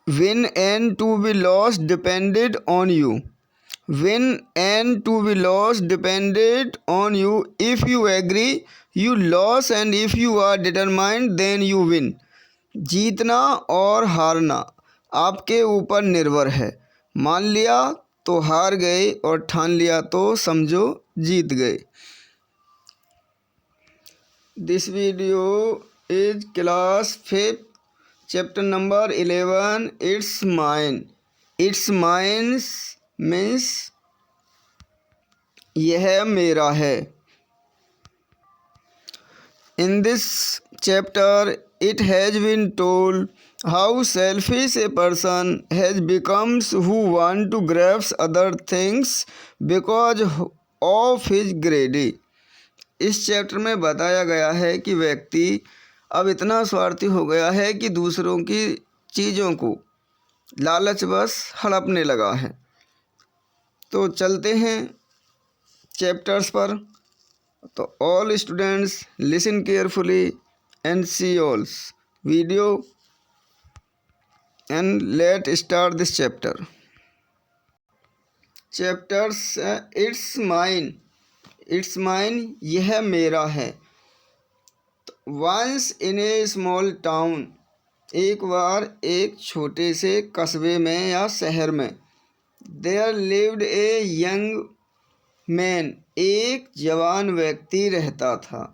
Win and to be lost depended on you. Win and to be lost depended on you. If you agree, you lose, and if you are determined, then you win. जीतना और हारना आपके ऊपर निर्भर है। मान लिया तो हार गए और ठान लिया तो समझो जीत गए। This video is class 5 chapter number 11 it's mine. It's mines means यह मेरा है। In this chapter it has been told how selfish a person has becomes who want to grasp other things because of his greedy। इस chapter में बताया गया है कि व्यक्ति अब इतना स्वार्थी हो गया है कि दूसरों की चीज़ों को लालचवश हड़पने लगा है। तो चलते हैं चैप्टर्स पर। तो all students listen carefully and see all video and let's start this chapter. Chapters it's mine यह मेरा है। Once in a small town एक बार एक छोटे से कस्बे में या शहर में there lived a young man एक जवान व्यक्ति रहता था।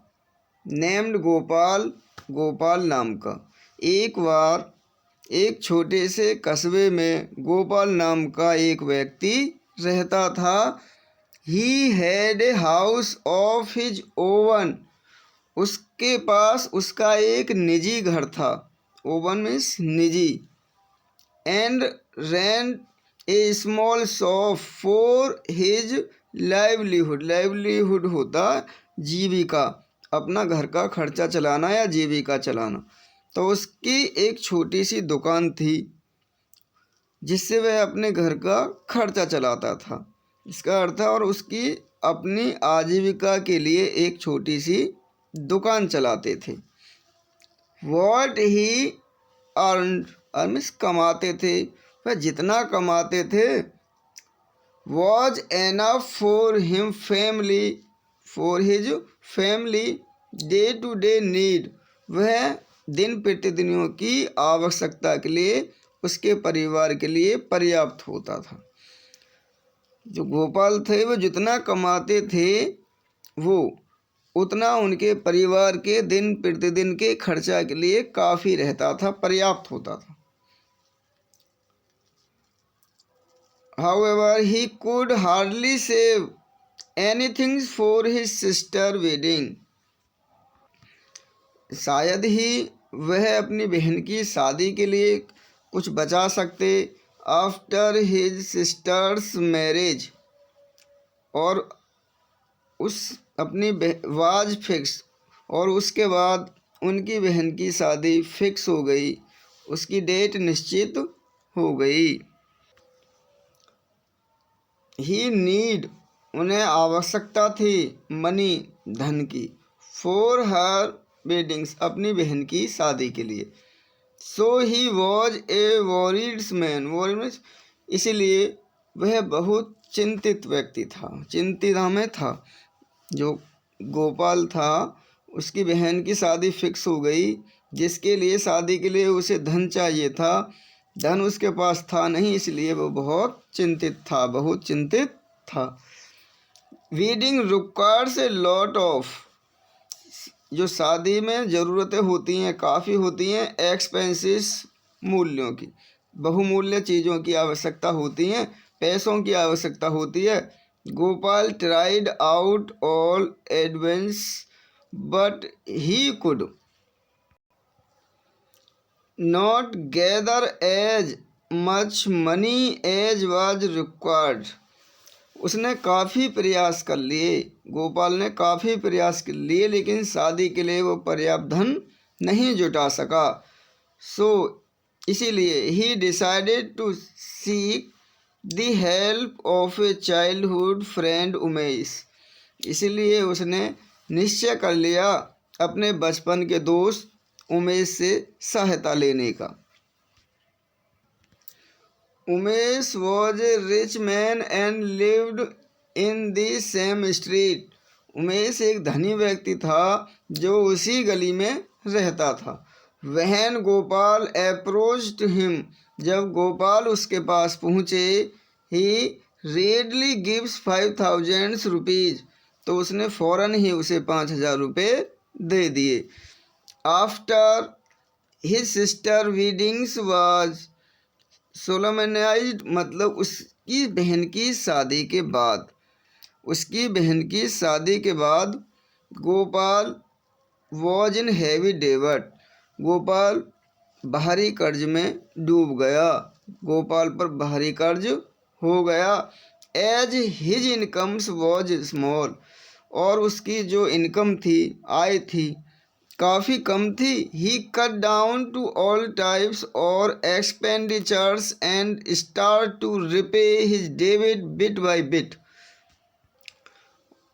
नेम्ड गोपाल नाम का। एक बार एक छोटे से कस्बे में गोपाल नाम का एक व्यक्ति रहता था। He had a house of his oven उसके पास उसका एक निजी घर था। ओवन मीन्स निजी। And rent a small shop for his livelihood होता जीविका, अपना घर का खर्चा चलाना या जीविका चलाना। तो उसकी एक छोटी सी दुकान थी जिससे वह अपने घर का खर्चा चलाता था। इसका अर्थ है और उसकी अपनी आजीविका के लिए एक छोटी सी दुकान चलाते थे। वॉट ही अर्न कमाते थे, वह जितना कमाते थे was enough for him family for his family day to day need, वह दिन प्रतिदिनों की आवश्यकता के लिए उसके परिवार के लिए पर्याप्त होता था। जो गोपाल थे वो जितना कमाते थे वो उतना उनके परिवार के दिन प्रतिदिन के खर्चा के लिए काफ़ी रहता था, पर्याप्त होता था। However, he could hardly save anything for his sister wedding, शायद ही वह अपनी बहन की शादी के लिए कुछ बचा सकते। आफ्टर हिज सिस्टर्स मैरिज, और उस अपनी वाज फिक्स, और उसके बाद उनकी बहन की शादी फिक्स हो गई, उसकी डेट निश्चित हो गई। ही नीड, उन्हें आवश्यकता थी मनी, धन की। फॉर हर वेडिंग्स, अपनी बहन की शादी के लिए। So he was a worried man, इसलिए वह बहुत चिंतित व्यक्ति था, चिंतित में था। जो गोपाल था उसकी बहन की शादी फिक्स हो गई, जिसके लिए शादी के लिए उसे धन चाहिए था। धन उसके पास था नहीं, इसलिए वो बहुत चिंतित था। Wedding requires a lot of, जो शादी में ज़रूरतें होती हैं काफ़ी होती हैं। एक्सपेंसिस, मूल्यों की, बहुमूल्य चीज़ों की आवश्यकता होती हैं, पैसों की आवश्यकता होती है। Gopal tried out all advance but he could not gather as much money as was required, उसने काफ़ी प्रयास कर लिए, गोपाल ने काफ़ी प्रयास कर लिए, लेकिन शादी के लिए वो पर्याप्त धन नहीं जुटा सका। सो इसीलिए he decided to seek the help of a childhood friend Umesh, इसलिए उसने निश्चय कर लिया अपने बचपन के दोस्त उमेश से सहायता लेने का। Umesh was a rich man and lived in the same street. Umesh एक धनी व्यक्ति था जो उसी गली में रहता था। वहन गोपाल अप्रोच्ड हिम, जब गोपाल उसके पास पहुँचे, ही रेडली गिव्स 5,000 रुपीज़, तो उसने फ़ौरन ही उसे 5,000 रुपये दे दिए। After his sister weddings was solemnized, मतलब उसकी बहन की शादी के बाद, उसकी बहन की शादी के बाद गोपाल वॉज इन हैवी डेब्ट, गोपाल भारी कर्ज में डूब गया, गोपाल पर भारी कर्ज हो गया। As his incomes was small, और उसकी जो इनकम थी, आय थी, काफ़ी कम थी। He cut down to all types और expenditures and start to repay his debit bit by bit.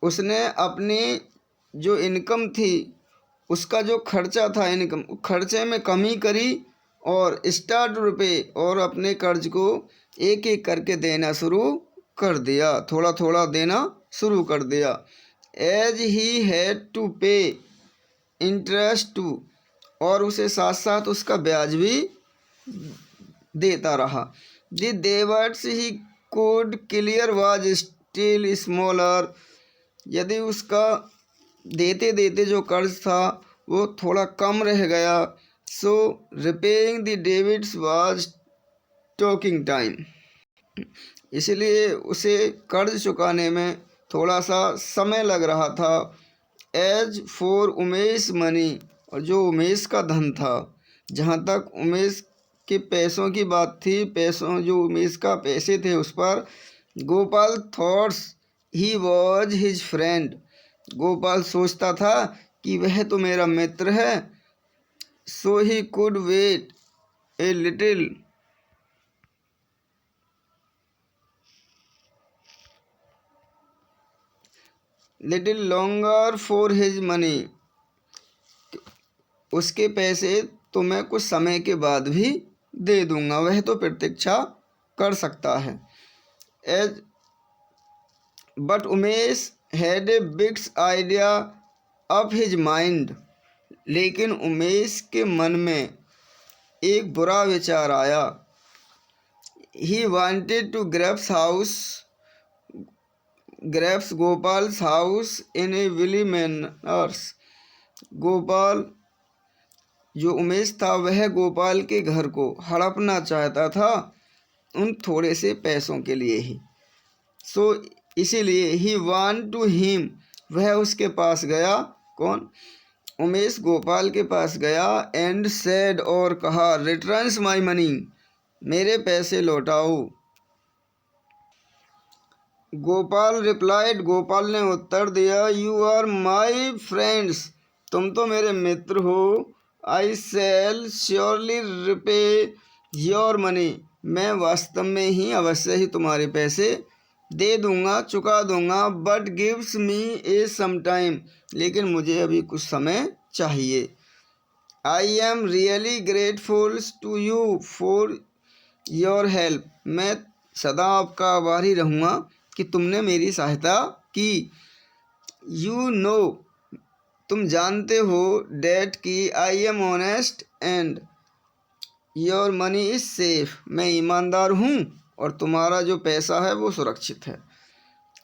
उसने अपनी जो इनकम थी, उसका जो खर्चा था, इनकम खर्चे में कमी करी और स्टार्ट रुपए, और अपने कर्ज को एक एक करके देना शुरू कर दिया, थोड़ा थोड़ा देना शुरू कर दिया। एज ही हैड टू पे इंटरेस्ट टू, और उसे साथ साथ उसका ब्याज भी देता रहा। The debts he could clear was still smaller, यदि उसका देते देते जो कर्ज था वो थोड़ा कम रह गया। So repaying the debits was taking time, इसलिए उसे कर्ज चुकाने में थोड़ा सा समय लग रहा था। एज फॉर उमेश मनी, और जो उमेश का धन था, जहाँ तक उमेश के पैसों की बात थी, पैसों जो उमेश का पैसे थे उस पर, Gopal thoughts he was his friend, Gopal सोचता था कि वह तो मेरा मित्र है। So he could wait a little longer for his money, उसके पैसे तो मैं कुछ समय के बाद भी दे दूंगा, वह तो प्रतीक्षा कर सकता है। As but Umesh had a bigs idea of his mind, लेकिन उमेश के मन में एक बुरा विचार आया। He wanted to grabs Gopal's house in a wily manners, Gopal जो उमेश था वह गोपाल के घर को हड़पना चाहता था, उन थोड़े से पैसों के लिए ही। सो इसीलिए ही वांट टू हिम, वह उसके पास गया, कौन, उमेश गोपाल के पास गया, एंड सेड, और कहा, रिटर्न्स माई मनी, मेरे पैसे लौटाओ। गोपाल रिप्लाइड, गोपाल ने उत्तर दिया, यू आर माई फ्रेंड्स, तुम तो मेरे मित्र हो। आई शैल श्योरली रिपे योर मनी, मैं वास्तव में ही अवश्य ही तुम्हारे पैसे दे दूंगा, चुका दूंगा। But gives me a some time, लेकिन मुझे अभी कुछ समय चाहिए। I am really grateful to you for your help, मैं सदा आपका आभारी रहूँगा कि तुमने मेरी सहायता की। यू नो, तुम जानते हो, डैट कि I am honest and your money is safe, मैं ईमानदार हूँ और तुम्हारा जो पैसा है वो सुरक्षित है।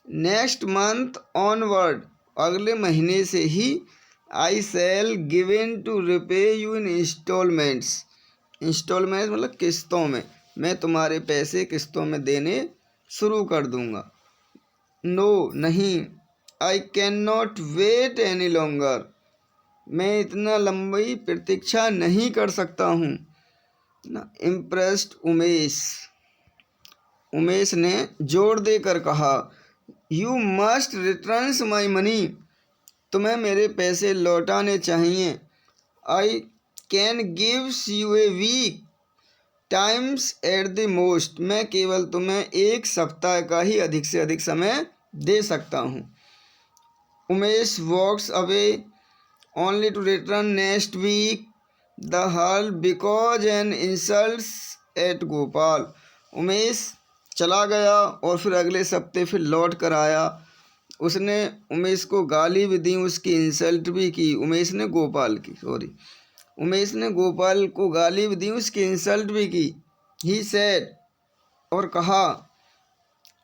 नेक्स्ट मंथ ऑनवर्ड, अगले महीने से ही, I shall given to repay you in instalments, instalments मतलब किस्तों में, मैं तुम्हारे पैसे किस्तों में देने शुरू कर दूंगा। नो नहीं, I can not wait any longer, मैं इतना लंबी प्रतीक्षा नहीं कर सकता हूँ ना। इम्प्रेस्ड उमेश, उमेश ने जोर देकर कहा, you must returns my money, तुम्हें मेरे पैसे लौटाने चाहिए। I can gives you a week times at the most, मैं केवल तुम्हें एक सप्ताह का ही अधिक से अधिक समय दे सकता हूँ। Umesh walks away only to return next week the whole because an insults at Gopal, Umesh चला गया और फिर अगले हफ्ते फिर लौट कर आया। उसने उमेश को गाली भी दी, उसकी इंसल्ट भी की। उमेश ने गोपाल को गाली भी दी, उसकी इंसल्ट भी की। ही सेड, और कहा,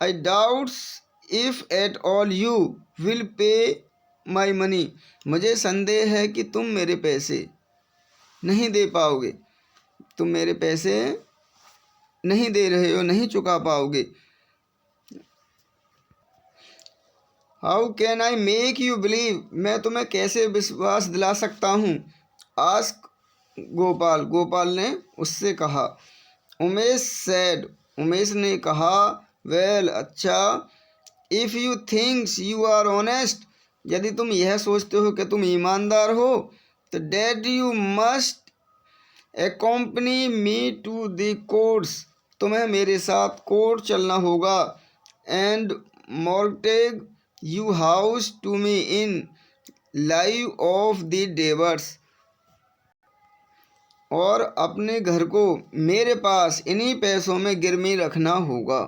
I doubts if at all you will pay my money. मुझे संदेह है कि तुम मेरे पैसे नहीं दे पाओगे, तुम मेरे पैसे नहीं दे रहे हो, नहीं चुका पाओगे। How can I make you believe, मैं तुम्हें कैसे विश्वास दिला सकता हूँ। आस्क गोपाल ने उससे कहा। उमेश सेड, उमेश ने कहा, वेल, अच्छा, if you thinks you are honest, यदि तुम यह सोचते हो कि तुम ईमानदार हो, तो that you must accompany me to the courts, तुम्हें मेरे साथ कोर्ट चलना होगा। And mortgage you house to me in lieu of the divorce, और अपने घर को मेरे पास इन्हीं पैसों में गिरवी रखना होगा।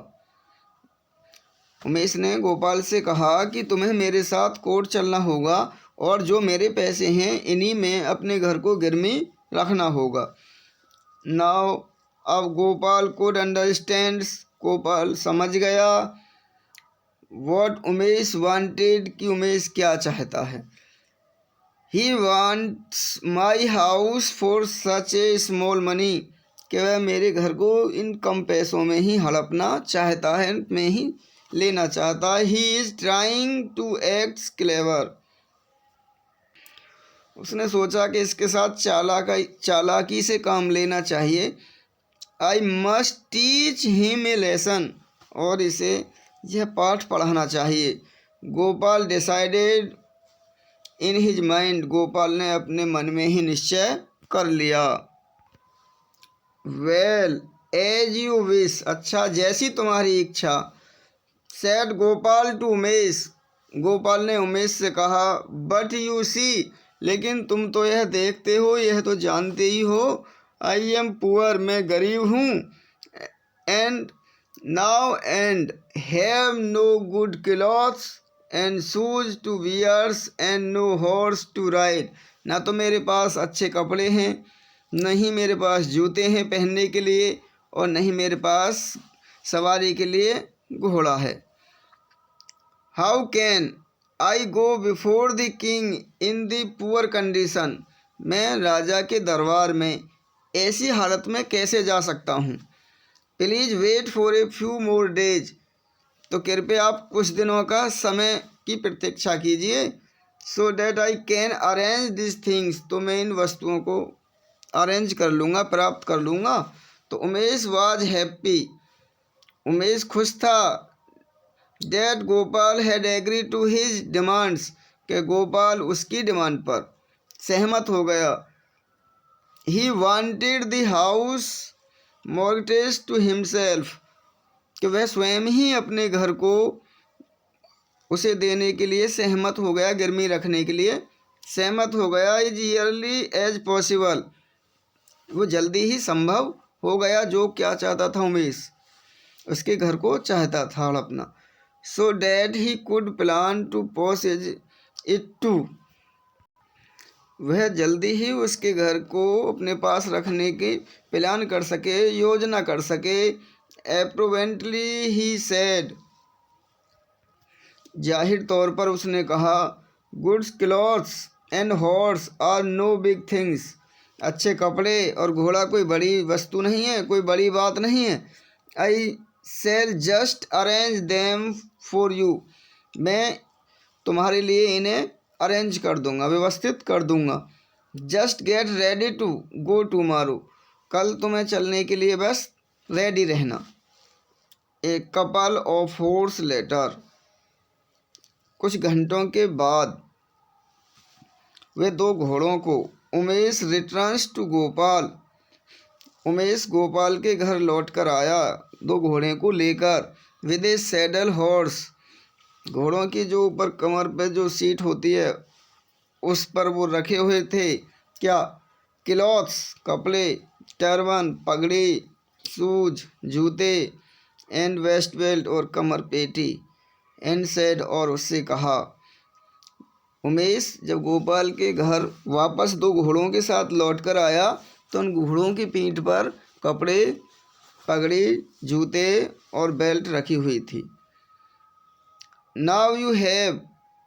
उमेश ने गोपाल से कहा कि तुम्हें मेरे साथ कोर्ट चलना होगा और जो मेरे पैसे हैं इन्हीं में अपने घर को गिरवी रखना होगा। नाउ, अब गोपाल कोड अंडरस्टैंड्स, गोपाल समझ गया व्हाट उमेश वांटेड, कि उमेश क्या चाहता है। He wants my house for such A small money, कि वह मेरे घर को इन कम पैसों में ही हड़पना चाहता है, में ही लेना चाहता है। He is trying to act clever, उसने सोचा कि इसके साथ चालाकी से काम लेना चाहिए। I must teach him a lesson, और इसे यह पाठ पढ़ाना चाहिए। Gopal decided in his mind, Gopal ने अपने मन में ही निश्चय कर लिया। वेल, एज यू विश, अच्छा जैसी तुम्हारी इच्छा। सेड गोपाल टू उमेश, गोपाल ने उमेश से कहा। बट यू सी, लेकिन तुम तो यह देखते हो, यह तो जानते ही हो, आई एम पुअर, मैं गरीब हूँ। And now and have no good clothes and shoes to wears and no horse to ride, ना तो मेरे पास अच्छे कपड़े हैं, नहीं मेरे पास जूते हैं पहनने के लिए, और नहीं मेरे पास सवारी के लिए घोड़ा है। How can I go before the king in the poor condition, मैं राजा के दरबार में ऐसी हालत में कैसे जा सकता हूँ। Please wait for a few more days, तो कृपया आप कुछ दिनों का समय की प्रतीक्षा कीजिए। So that I can arrange this things, तो मैं इन वस्तुओं को अरेंज कर लूँगा, प्राप्त कर लूँगा। तो उमेश वाज हैप्पी, उमेश खुश था। That Gopal had agree to his demands, के गोपाल उसकी डिमांड पर सहमत हो गया। He wanted the house mortgage to himself, कि वह स्वयं ही अपने घर को उसे देने के लिए सहमत हो गया, गिरवी रखने के लिए सहमत हो गया। इज ईयरली एज पॉसिबल, वो जल्दी ही संभव हो गया जो क्या चाहता था उमेश, उसके घर को चाहता था अपना। So that he could plan to possess it too, वह जल्दी ही उसके घर को अपने पास रखने की प्लान कर सके, योजना कर सके। एप्रोवेंटली ही सेड, जाहिर तौर पर उसने कहा, goods clothes and horse are no big things, अच्छे कपड़े और घोड़ा कोई बड़ी वस्तु नहीं है, कोई बड़ी बात नहीं है। I shall just arrange them for you, मैं तुम्हारे लिए इन्हें अरेंज कर दूंगा, व्यवस्थित कर दूंगा। Just get ready to go tomorrow, कल तुम्हें चलने के लिए बस रेडी रहना। A couple of horse later, कुछ घंटों के बाद वे दो घोड़ों को, उमेश रिटर्न्स टू गोपाल, उमेश गोपाल के घर लौट कर आया दो घोड़े को लेकर। विद ए सैडल हॉर्स, घोड़ों की जो ऊपर कमर पे जो सीट होती है उस पर वो रखे हुए थे क्या, क्लॉथ्स कपड़े, टर्बन पगड़ी, शूज जूते, एंड वेस्ट बेल्ट और कमर पेटी, एंड सेड और उससे कहा। उमेश जब गोपाल के घर वापस 2 घोड़ों के साथ लौटकर आया तो उन घोड़ों की पीठ पर कपड़े, पगड़ी, जूते और बेल्ट रखी हुई थी। Now you have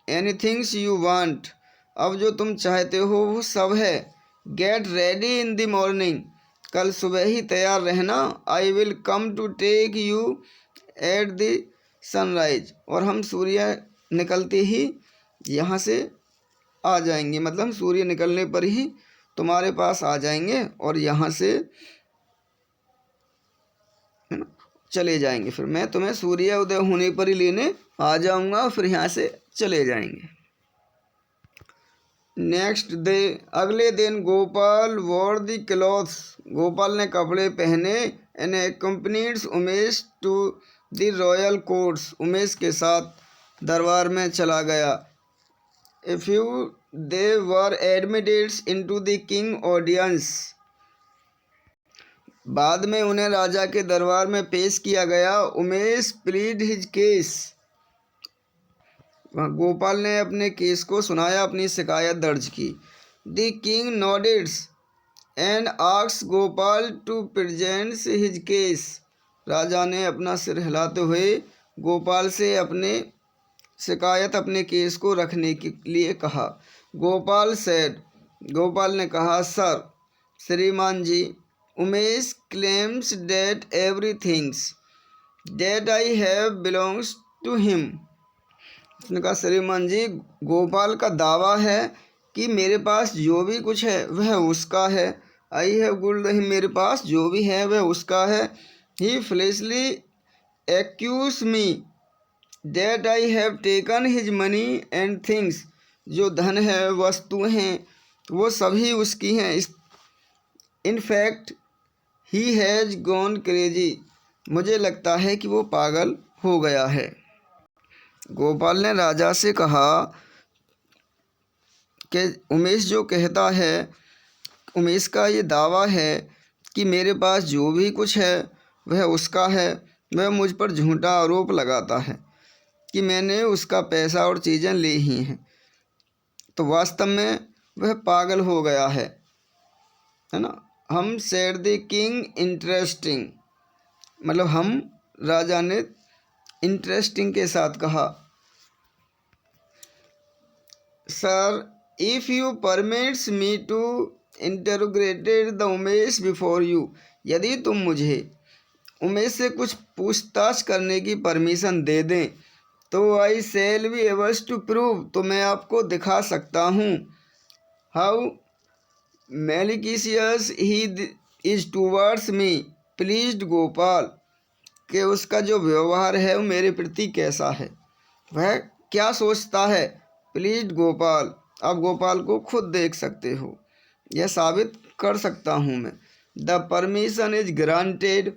anythings you want, अब जो तुम चाहते हो वो सब है। Get ready in the morning, कल सुबह ही तैयार रहना। I will come to take you at the sunrise, और हम सूर्य निकलते ही यहाँ से आ जाएंगे, मतलब हम सूर्य निकलने पर ही तुम्हारे पास आ जाएंगे और यहाँ से चले जाएंगे। फिर मैं तुम्हें सूर्य उदय होने पर ही लेने आ जाऊंगा, फिर यहाँ से चले जाएंगे। नेक्स्ट डे, अगले दिन Gopal wore the clothes, Gopal ने कपड़े पहने। And accompanied Umesh to the royal courts, Umesh के साथ दरबार में चला गया। A few they were admitted into the king audience, बाद में उन्हें राजा के दरबार में पेश किया गया। Umesh plead his case, Gopal ने अपने केस को सुनाया, अपनी शिकायत दर्ज की। The king nodded and asked Gopal to present his case, राजा ने अपना सिर हिलाते हुए गोपाल से अपने शिकायत, अपने केस को रखने के लिए कहा। गोपाल सेड, गोपाल ने कहा, सर, श्रीमान जी, Umesh claims that everythings that I have belongs to him, उसने कहा, श्रीमान जी, गोपाल का दावा है कि मेरे पास जो भी कुछ है वह उसका है। आई हैव गुड हिम, मेरे पास जो भी है वह उसका है। He falsely accuse me that I have taken his money and things, जो धन है, वस्तुएं हैं, वो सभी उसकी हैं। In fact he has gone crazy, मुझे लगता है कि वो पागल हो गया है। गोपाल ने राजा से कहा कि उमेश जो कहता है, उमेश का ये दावा है कि मेरे पास जो भी कुछ है वह उसका है, वह मुझ पर झूठा आरोप लगाता है कि मैंने उसका पैसा और चीज़ें ली ही हैं, तो वास्तव में वह पागल हो गया है ना। हम सेड द किंग इंटरेस्टिंग, मतलब हम, राजा ने इंटरेस्टिंग के साथ कहा। Sir, if you permits me to interrogated the Umesh before you, यदि तुम मुझे उमेश से कुछ पूछताछ करने की परमिशन दे दें तो I shall be ables to prove, तो मैं आपको दिखा सकता हूँ how malicious he is towards me pleased Gopal, कि उसका जो व्यवहार है वो मेरे प्रति कैसा है, वह क्या सोचता है। प्लीज्ड गोपाल, आप गोपाल को खुद देख सकते हो, यह साबित कर सकता हूँ मैं। The permission is granted,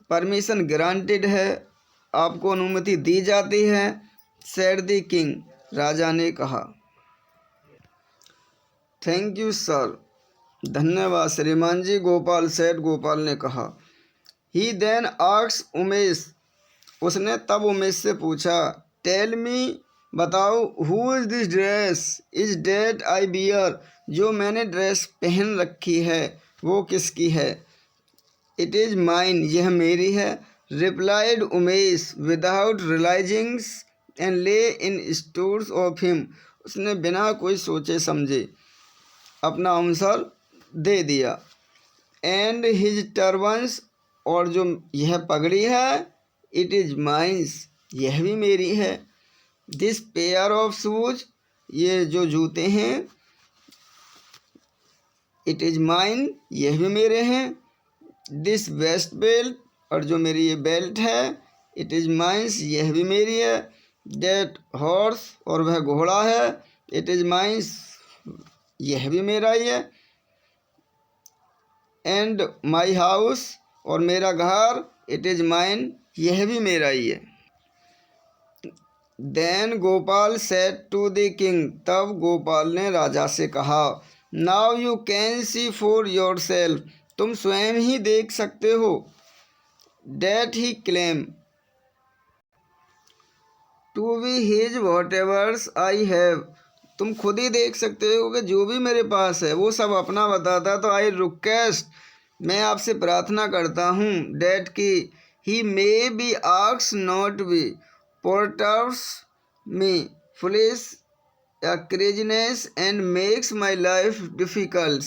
permission granted है, आपको अनुमति दी जाती है। सेड द किंग, राजा ने कहा। थैंक यू सर, धन्यवाद श्रीमान जी, गोपाल सेड, गोपाल ने कहा। ही देन आस्क्ड उमेश, उसने तब उमेश से पूछा, टेल मी, बताओ, who is this dress is that I bear, जो मैंने ड्रेस पहन रखी है वो किसकी है। इट इज़ माइन, यह मेरी है। Replied Umesh without realising and lay in stores of him, उसने बिना कोई सोचे समझे अपना आंसर दे दिया। एंड हिज टर्बन्स, और जो यह पगड़ी है, इट इज़ माइन्स, यह भी मेरी है। दिस पेयर ऑफ शूज, ये जो जूते हैं, इट इज़ माइन, यह भी मेरे हैं। दिस वेस्ट बेल्ट, और जो मेरी ये बेल्ट है, इट इज़ माइन्स, यह भी मेरी है। डेट हॉर्स, और वह घोड़ा है, इट इज़ माइन्स, यह भी मेरा ही है। एंड माई हाउस, और मेरा घर, इट इज़ माइन, यह भी मेरा ही है। Then Gopal said to the king, तब गोपाल ने राजा से कहा, now you can see for yourself, तुम स्वयं ही देख सकते हो। That he claim to be his whatever I have, तुम खुद ही देख सकते हो कि जो भी मेरे पास है वो सब अपना बताता। तो आई रिक्वेस्ट, मैं आपसे प्रार्थना करता हूँ, डेट की he may be asks not be porters me foolish craziness and makes my life difficult.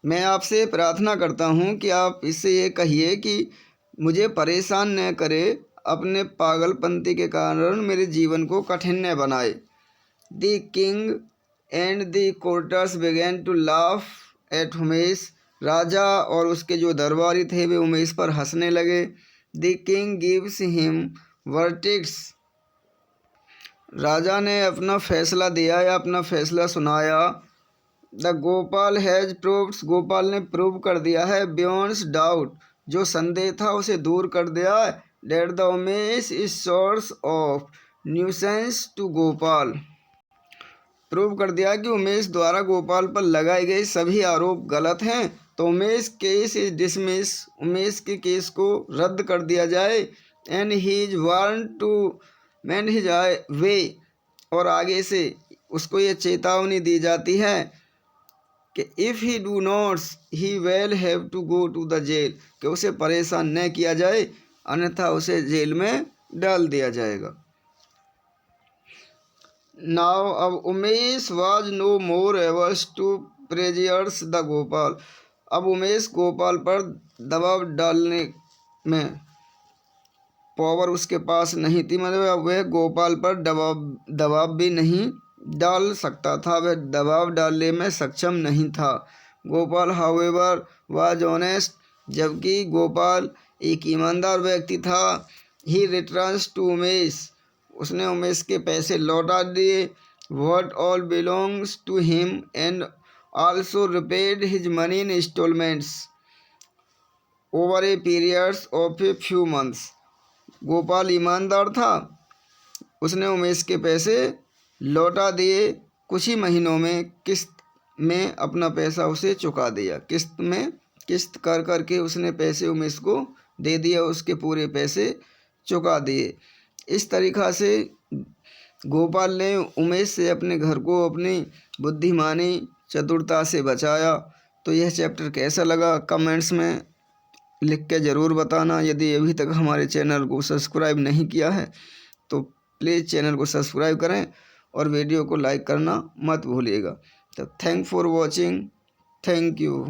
मैं आपसे प्रार्थना करता हूँ कि आप इससे ये कहिए कि मुझे परेशान न करे, अपने पागलपंती के कारण मेरे जीवन को कठिन न बनाए। The king and the courtiers began to laugh at Umesh. राजा और उसके जो दरबारी थे वे उमेश पर हंसने लगे। The king gives him verdicts, राजा ने अपना फैसला दिया या अपना फैसला सुनाया। The Gopal has proved, Gopal ने प्रूव कर दिया है। बियॉन्ड्स डाउट, जो संदेह था उसे दूर कर दिया। That the Umesh is source of nuisance to Gopal, prove कर दिया कि उमेश द्वारा गोपाल पर लगाए गए सभी आरोप गलत हैं। तो Umesh case is dismiss, Umesh के केस को रद्द कर दिया जाए। And he is warn to mend his way, और आगे से उसको ये चेतावनी दी जाती है कि if he do not he will have to go to the jail, कि उसे परेशान न किया जाए अन्यथा उसे जेल में डाल दिया जाएगा। नाउ अब Umesh was no more averse to pressures the Gopal, अब उमेश गोपाल पर दबाव डालने में पावर उसके पास नहीं थी, मतलब वह गोपाल पर दबाव भी नहीं डाल सकता था, वह दबाव डालने में सक्षम नहीं था। गोपाल हाउएवर वाज ऑनेस्ट, जबकि गोपाल एक ईमानदार व्यक्ति था। ही रिटर्न्स टू उमेश, उसने उमेश के पैसे लौटा दिए। What all belongs to him and also repaid his money in instalments over a periods of a few months, Gopal ईमानदार था, उसने उमेश के पैसे लौटा दिए, कुछ ही महीनों में किस्त में अपना पैसा उसे चुका दिया। किस्त कर करके उसने पैसे उमेश को दे दिया, उसके पूरे पैसे चुका दिए। इस तरीक़ा से गोपाल ने उमेश से अपने घर को अपनी बुद्धिमानी चतुरता से बचाया। तो यह चैप्टर कैसा लगा कमेंट्स में लिख के ज़रूर बताना। यदि अभी तक हमारे चैनल को सब्सक्राइब नहीं किया है तो प्लीज़ चैनल को सब्सक्राइब करें और वीडियो को लाइक करना मत भूलिएगा। तो thank for watching, thank you.